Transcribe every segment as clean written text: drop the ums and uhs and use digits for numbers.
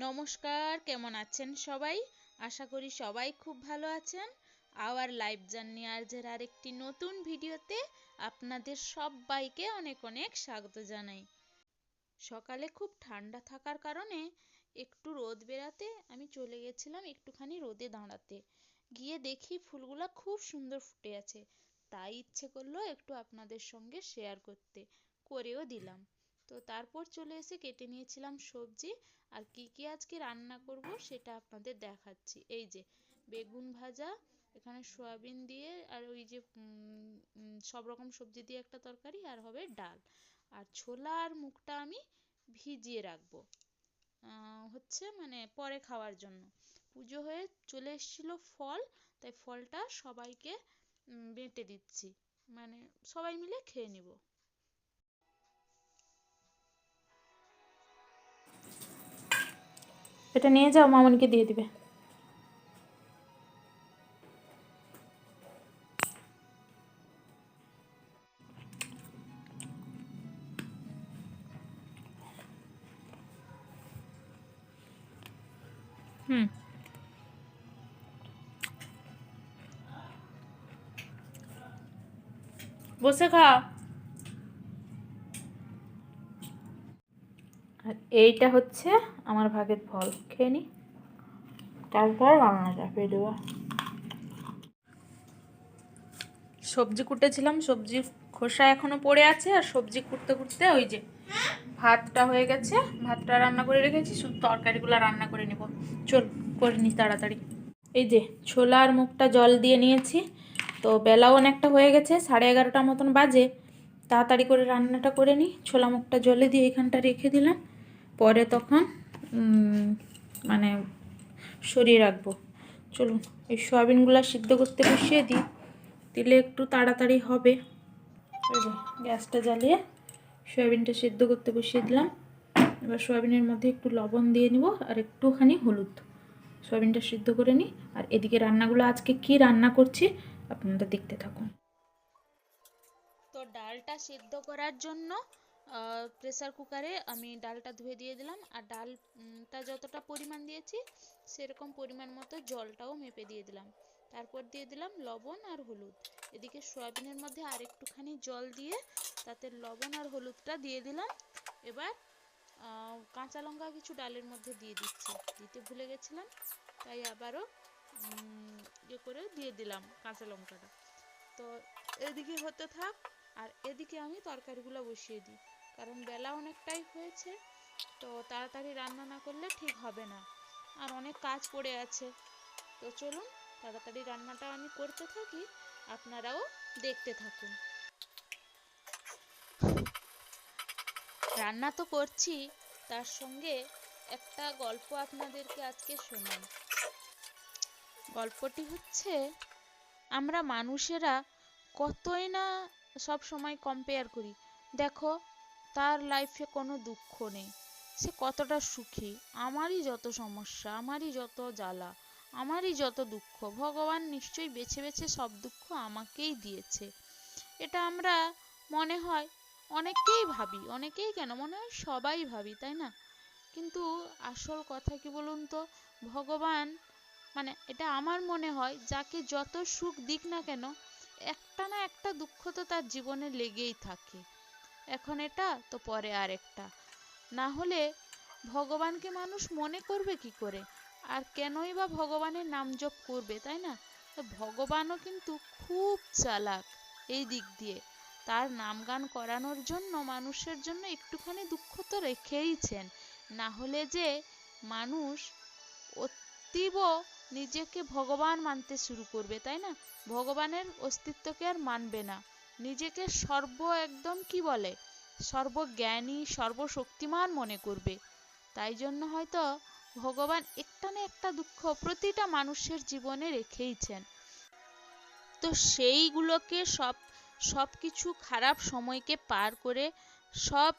নমস্কার, কেমন আছেন সবাই? আশা করি সবাই খুব ভালো আছেন। আওয়ার লাইফ জার্নি আর্জের আরেকটি নতুন ভিডিওতে আপনাদের সবাইকে অনেক অনেক স্বাগত জানাই। সকালে খুব ঠান্ডা থাকার কারণে একটু রোদ বেরাতে আমি চলে গেছিলাম একটুখানি রোদে দাঁড়াতে। গিয়ে দেখি ফুলগুলা খুব সুন্দর ফুটে আছে, তাই ইচ্ছে করলো একটু আপনাদের সঙ্গে শেয়ার করতে, করেও দিলাম। তো তারপর চলে এসে কেটে নিয়েছিলাম সবজি, আর কি কি আজকে রান্না করব সেটা আপনাদের দেখাচ্ছি। এই যে বেগুন ভাজা, এখানে সয়াবিন দিয়ে, আর ওই যে সব রকম সবজি দিয়ে একটা তরকারি, আর হবে ডাল। আর ছোলা আর মুগটা আমি ভিজিয়ে রাখবো, হচ্ছে মানে পরে খাওয়ার জন্য। পুজো হয়ে চলে এসেছিলো ফল, তাই ফলটা সবাইকে বেঁটে দিচ্ছি, মানে সবাই মিলে খেয়ে নিব। এটা নিয়ে যাও, মামনিকে দিয়ে দিবে। বসে খাও। আর এইটা হচ্ছে আমার ভাগের ফল, খেয়ে নি, তারপর রান্না চাপিয়ে দেবো। সবজি কুটেছিলাম, সবজি খোসা এখনো পড়ে আছে, আর সবজি কুটতে কুটতে ওই যে ভাতটা হয়ে গেছে, ভাতটা রান্না করে রেখেছি, শুধু তরকারিগুলো রান্না করে নেব। চল করে নি তাড়াতাড়ি। এই যে ছোলা আর মুগটা জল দিয়ে নিয়েছি, তো বেলাও অনেকটা হয়ে গেছে, 11:30 মতন বাজে। তাড়াতাড়ি করে রান্নাটা করে নিই। ছোলা মুগটা জলে দিয়ে এখানটা রেখে দিলাম, পরে তখন মানে সরিয়ে রাখবো। চলুন এই সয়াবিনগুলো সিদ্ধ করতে বসিয়ে দিই, দিলে একটু তাড়াতাড়ি হবে। এই যে গ্যাসটা জ্বালিয়ে সয়াবিনটা সিদ্ধ করতে বসিয়ে দিলাম। এবার সয়াবিনের মধ্যে একটু লবণ দিয়ে নিব আর একটুখানি হলুদ, সয়াবিনটা সিদ্ধ করে নিই। আর এদিকে রান্নাগুলো আজকে কি রান্না করছি আপনারা দেখতে থাকুন। তো ডালটা সিদ্ধ করার জন্য প্রেসার কুকারে আমি ডালটা ধুয়ে দিয়ে দিলাম, আর ডালটা যতটা পরিমাণ দিয়েছি সেরকম পরিমাণ মতো জলটাও মেপে দিয়ে দিলাম। তারপর দিয়ে দিলাম লবণ আর হলুদ। এদিকে সয়াবিনের মধ্যে আর একটুখানি জল দিয়ে তাতে লবণ আর হলুদটা দিয়ে দিলাম। এবার কাঁচা লঙ্কা কিছু ডালের মধ্যে দিয়ে দিচ্ছি, দিতে ভুলে গেছিলাম, তাই আবারও ইয়ে করে দিয়ে দিলাম কাঁচা লঙ্কাটা। তো এদিকে হতে থাক, আর এদিকে আমি তরকারিগুলো বসিয়ে দিই, কারণ বেলা অনেকটাই হয়েছে, তো তাড়াতাড়ি রান্না না করলে ঠিক হবে না, আর অনেক কাজ পড়ে আছে। তো চলুন তাড়াতাড়ি রান্নাটা আমি করতে থাকি, আপনারাও দেখতে থাকুন। রান্না তো করছি, তার সঙ্গে একটা গল্প আপনাদেরকে আজকে শোনাই। গল্পটি হচ্ছে, আমরা মানুষেরা কতই না সব সময় কম্পেয়ার করি। দেখো, তার লাইফে কোনো দুঃখ নেই, সে কতটা সুখী, আমারই যত সমস্যা, আমারই যত জ্বালা, আমারই যত দুঃখ, ভগবান নিশ্চয়ই বেছে বেছে সব দুঃখ আমাকেই দিয়েছে। এটা আমরা মনে হয় অনেকেই ভাবি, অনেকেই কেন, মনে হয় সবাই ভাবি, তাই না? কিন্তু আসল কথা কি বলুন তো, ভগবান, মানে এটা আমার মনে হয়, যাকে যত সুখ দিক না কেন, একটা না একটা দুঃখ তো তার জীবনে লেগেই থাকে। এখন এটা তো পরে আর একটা, না হলে ভগবানকে মানুষ মনে করবে কি করে, আর কেনই বা ভগবানের নাম জপ করবে, তাই না? তো ভগবানও কিন্তু খুব চালাক এই দিক দিয়ে, তার নাম গান করানোর জন্য মানুষের জন্য একটুখানি দুঃখ তো রেখেইছেন, না হলে যে মানুষ অতীব নিজেকে ভগবান মানতে শুরু করবে, তাই না? ভগবানের অস্তিত্বকে আর মানবে না, নিজেকে একদম কি বলে, সর্বজ্ঞানী সর্বশক্তিমান মনে করবে। তাই জন্য হয়তো ভগবান একটা না একটা দুঃখ প্রতিটা মানুষের জীবনে রেখেইছেন। তো সেইগুলোকে সব কিছু খারাপ সময়কে পার করে, সব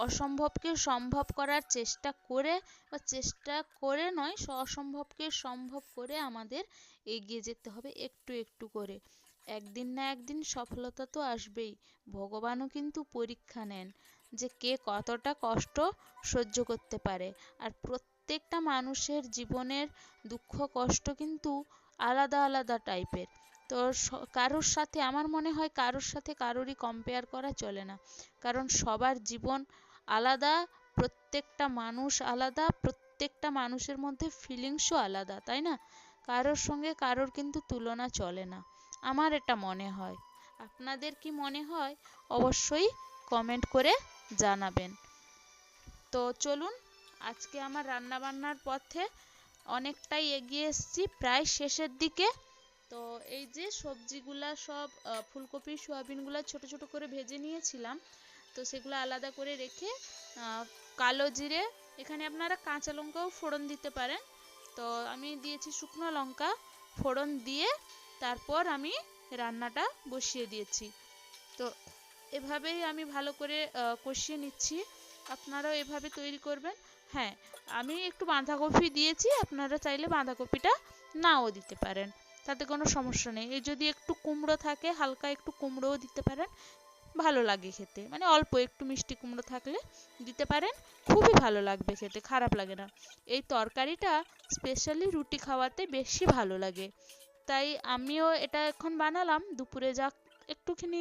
অসম্ভবকে সম্ভব করার চেষ্টা করে, বা চেষ্টা করে নয়, অসম্ভবকে সম্ভব করে আমাদের এগিয়ে যেতে হবে একটু একটু করে। একদিন না একদিন সফলতা তো আসবেই। ভগবানও কিন্তু পরীক্ষা নেন যে কে কতটা কষ্ট সহ্য করতে পারে, আর প্রত্যেকটা মানুষের জীবনের দুঃখ কষ্ট কিন্তু আলাদা আলাদা টাইপের। তো কারোর সাথে আমার মনে হয় কারোর সাথে কারোরই কম্পেয়ার করা চলে না, কারণ সবার জীবন আলাদা, প্রত্যেকটা মানুষ আলাদা, প্রত্যেকটা মানুষের মধ্যে ফিলিংসও আলাদা, তাই না? কারোর সঙ্গে কারোর কিন্তু তুলনা চলে না, আমার এটা মনে হয়। আপনাদের কি মনে হয় অবশ্যই কমেন্ট করে জানাবেন। তো চলুন, আজকে আমার রান্নাবান্নার পথে অনেকটাই এগিয়ে এসেছি, প্রায় শেষের দিকে। তো এই যে সবজিগুলা সব ফুলকপি সোয়াবিনগুলো ছোট ছোট করে ভেজে নিয়েছিলাম, তো সেগুলো আলাদা করে রেখে কালো জিরে, এখানে আপনারা কাঁচা লঙ্কাও ফোড়ন দিতে পারেন, তো আমি দিয়েছি শুকনো লঙ্কা ফোড়ন দিয়ে, তারপর আমি রান্নাটা বসিয়ে দিয়েছি। তো এভাবেই আমি ভালো করে কষিয়ে নিচ্ছি, আপনারাও এভাবে তৈরি করবেন। হ্যাঁ, আমি একটু বাঁধাকপি দিয়েছি, আপনারা চাইলে বাঁধাকপিটা নাও দিতে পারেন, তাতে কোনো সমস্যা নেই। এই যদি একটু কুমড়ো থাকে, হালকা একটু কুমড়োও দিতে পারেন, ভালো লাগে খেতে, মানে অল্প একটু মিষ্টি কুমড়ো থাকলে দিতে পারেন, খুবই ভালো লাগবে খেতে, খারাপ লাগে না। এই তরকারিটা স্পেশালি রুটি খাওয়াতে বেশি ভালো লাগে, তাই আমিও এটা এখন বানালাম দুপুরে, যা একটুখানি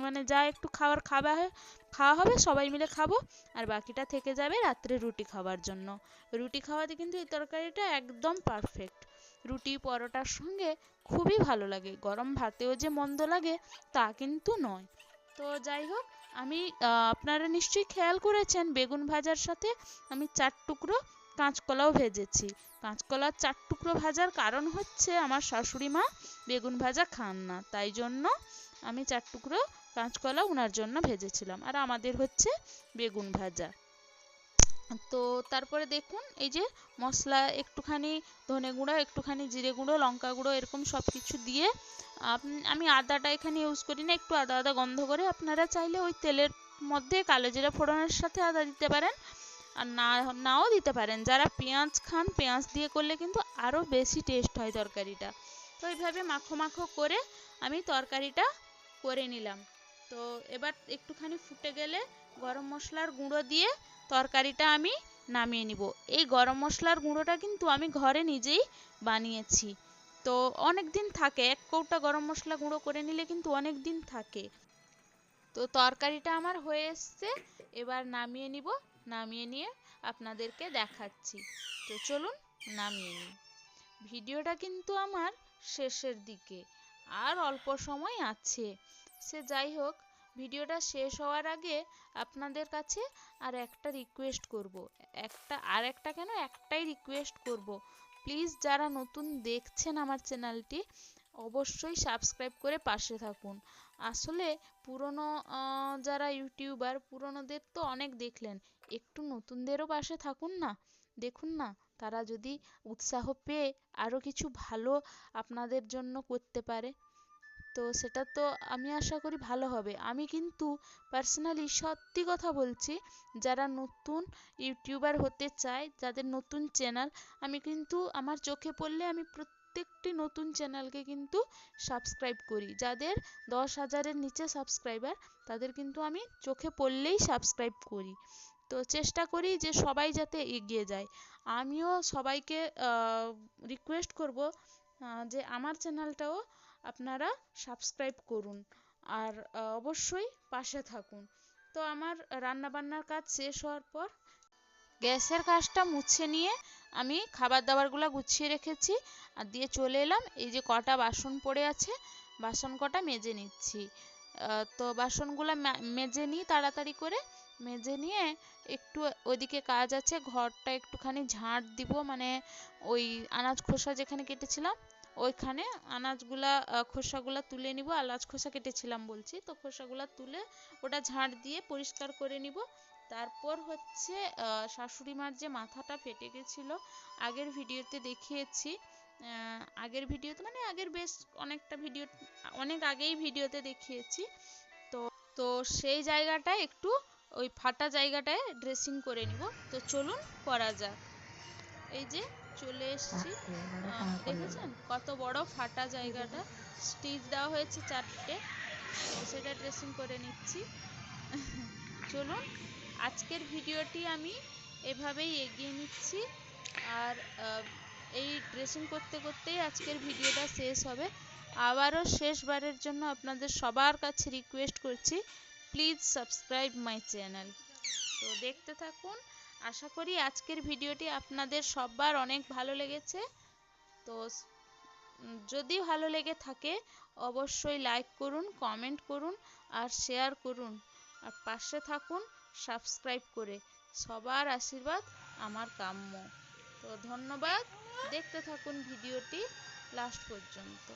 মানে যা একটু খাওয়া হবে সবাই মিলে খাবো, আর বাকিটা থেকে যাবে রাত্রে রুটি খাওয়ার জন্য। রুটি খাওয়াতে কিন্তু এই তরকারিটা একদম পারফেক্ট, রুটি পরোটার সঙ্গে খুবই ভালো লাগে, গরম ভাতেও যে মন্দ লাগে তা কিন্তু নয়। তো যাই হোক, আমি আপনারা নিশ্চয়ই খেয়াল করেছেন বেগুন ভাজার সাথে আমি 4 টুকরো কাঁচকলাও ভেজেছি। কাঁচকলার 4 টুকরো ভাজার কারণ হচ্ছে আমার শাশুড়ি মা বেগুন ভাজা খান না, তাই জন্য আমি 4 টুকরো কাঁচকলা ওনার জন্য ভেজেছিলাম, আর আমাদের হচ্ছে বেগুন ভাজা। তো তারপরে দেখুন, এই যে মশলা একটুখানি ধনে গুঁড়ো, একটুখানি জিরে গুঁড়ো, লঙ্কা গুঁড়ো, এরকম সব কিছু দিয়ে আমি আদাটা এখানে ইউজ করি না, একটু আদা আদা গন্ধ করে, আপনারা চাইলে ওই তেলের মধ্যে কালো জিরা ফোড়নের সাথে আদা দিতে পারেন, আর নাও দিতে পারেন। যারা পেঁয়াজ খান, পেঁয়াজ দিয়ে করলে কিন্তু আরও বেশি টেস্ট হয় তরকারিটা। তো এইভাবে মাখো মাখো করে আমি তরকারিটা করে নিলাম। তো এবার একটুখানি ফুটে গেলে গরম মশলার গুঁড়ো দিয়ে তরকারিটা আমি নামিয়ে নিব। এই গরম মশলার গুঁড়োটা কিন্তু আমি ঘরে নিজেই বানিয়েছি, তো অনেক দিন থাকে, 1 কৌটা গরম মশলা গুঁড়ো করে নিলে কিন্তু অনেক দিন থাকে। তো তরকারিটা আমার হয়ে এসছে, এবার নামিয়ে নিব, নামিয়ে নিয়ে আপনাদেরকে দেখাচ্ছি। তো চলুন নামিয়ে নিই। ভিডিওটা কিন্তু আমার শেষের দিকে, আর অল্প সময় আছে। সে যাই হোক, ভিডিওটা শেষ হওয়ার আগে আপনাদের কাছে আর একটা রিকোয়েস্ট করব, একটাই রিকোয়েস্ট করব, প্লিজ যারা নতুন দেখছেন আমার চ্যানেলটি অবশ্যই সাবস্ক্রাইব করে পাশে থাকুন। আসলে পুরনো যারা ইউটিউবার পুরনোদের তো অনেক দেখলেন, একটু নতুনদেরও পাশে থাকুন না, দেখুন না তারা যদি উৎসাহ পেয়ে আরও কিছু ভালো আপনাদের জন্য করতে পারে, তো সেটা তো আমি আশা করি ভালো হবে। আমি কিন্তু পার্সোনালি সত্যি কথা বলছি, যারা নতুন ইউটিউবার হতে চায়, যাদের নতুন চ্যানেল, আমি কিন্তু আমার চোখে পড়লে আমি প্রত্যেকটি নতুন চ্যানেলকে কিন্তু সাবস্ক্রাইব করি। যাদের 10,000-এর নিচে সাবস্ক্রাইবার তাদের কিন্তু আমি চোখে পড়লেই সাবস্ক্রাইব করি। তো চেষ্টা করি যে সবাই যাতে এগিয়ে যায়। আমিও সবাইকে রিকোয়েস্ট করব যে আমার চ্যানেলটাও আপনারা সাবস্ক্রাইব করুন, আর অবশ্যই পাশে থাকুন। তো আমার রান্নাবান্নার কাজ শেষ হওয়ার পর গ্যাসের কাজটা মুছে নিয়ে আমি খাবার দাবারগুলো গুছিয়ে রেখেছি আর দিয়ে চলে এলাম। এই যে কটা বাসন পড়ে আছে, বাসন কটা মেজে নিচ্ছি। তো বাসনগুলো মেজে নিই তাড়াতাড়ি করে, মেজে নিয়ে একটু ওইদিকে কাজ আছে, ঘরটা একটুখানি ঝাঁট দিব, মানে ওই আনাজ খোসা যেখানে কেটেছিলাম ওইখানে আনাজগুলা খোসাগুলা তুলে নিব, আনাজ খোসা কেটেছিলাম বলছি, তো খোসাগুলা তুলে ওটা ঝাঁট দিয়ে পরিষ্কার করে নিব। তারপর হচ্ছে শাশুড়ি মার যে মাথাটা ফেটে গেছিলো, আগের ভিডিওতে দেখিয়েছি, আগের বেশ অনেক আগেই ভিডিওতে দেখিয়েছি। তো সেই জায়গাটায় একটু ওই ফাটা জায়গাটায় ড্রেসিং করে নিব। তো চলুন করা যাক। এই যে চলে এসেছি, দেখেছেন কত বড় ফাটা জায়গাটা, স্টিচ দেওয়া হয়েছে 4টে, তো সেটা ড্রেসিং করে নিচ্ছি। চলুন, আজকের ভিডিওটি আমি এভাবেই এগিয়ে নিচ্ছি। আর এই ড্রেসিং করতে করতেই আজকের ভিডিওটা শেষ হবে। আবারও শেষবারের জন্য আপনাদের সবার কাছে রিকোয়েস্ট করছি, প্লিজ সাবস্ক্রাইব মাই চ্যানেল। তো দেখতে থাকুন। আশা করি আজকের ভিডিওটি আপনাদের সবার অনেক ভালো লেগেছে। তো যদি ভালো লেগে থাকে অবশ্যই লাইক করুন, কমেন্ট করুন আর শেয়ার করুন। আর পাশে থাকুন সাবস্ক্রাইব করে। সবার আশীর্বাদ আমার কাম্য। তো ধন্যবাদ, দেখতে থাকুন ভিডিওটি লাস্ট পর্যন্ত।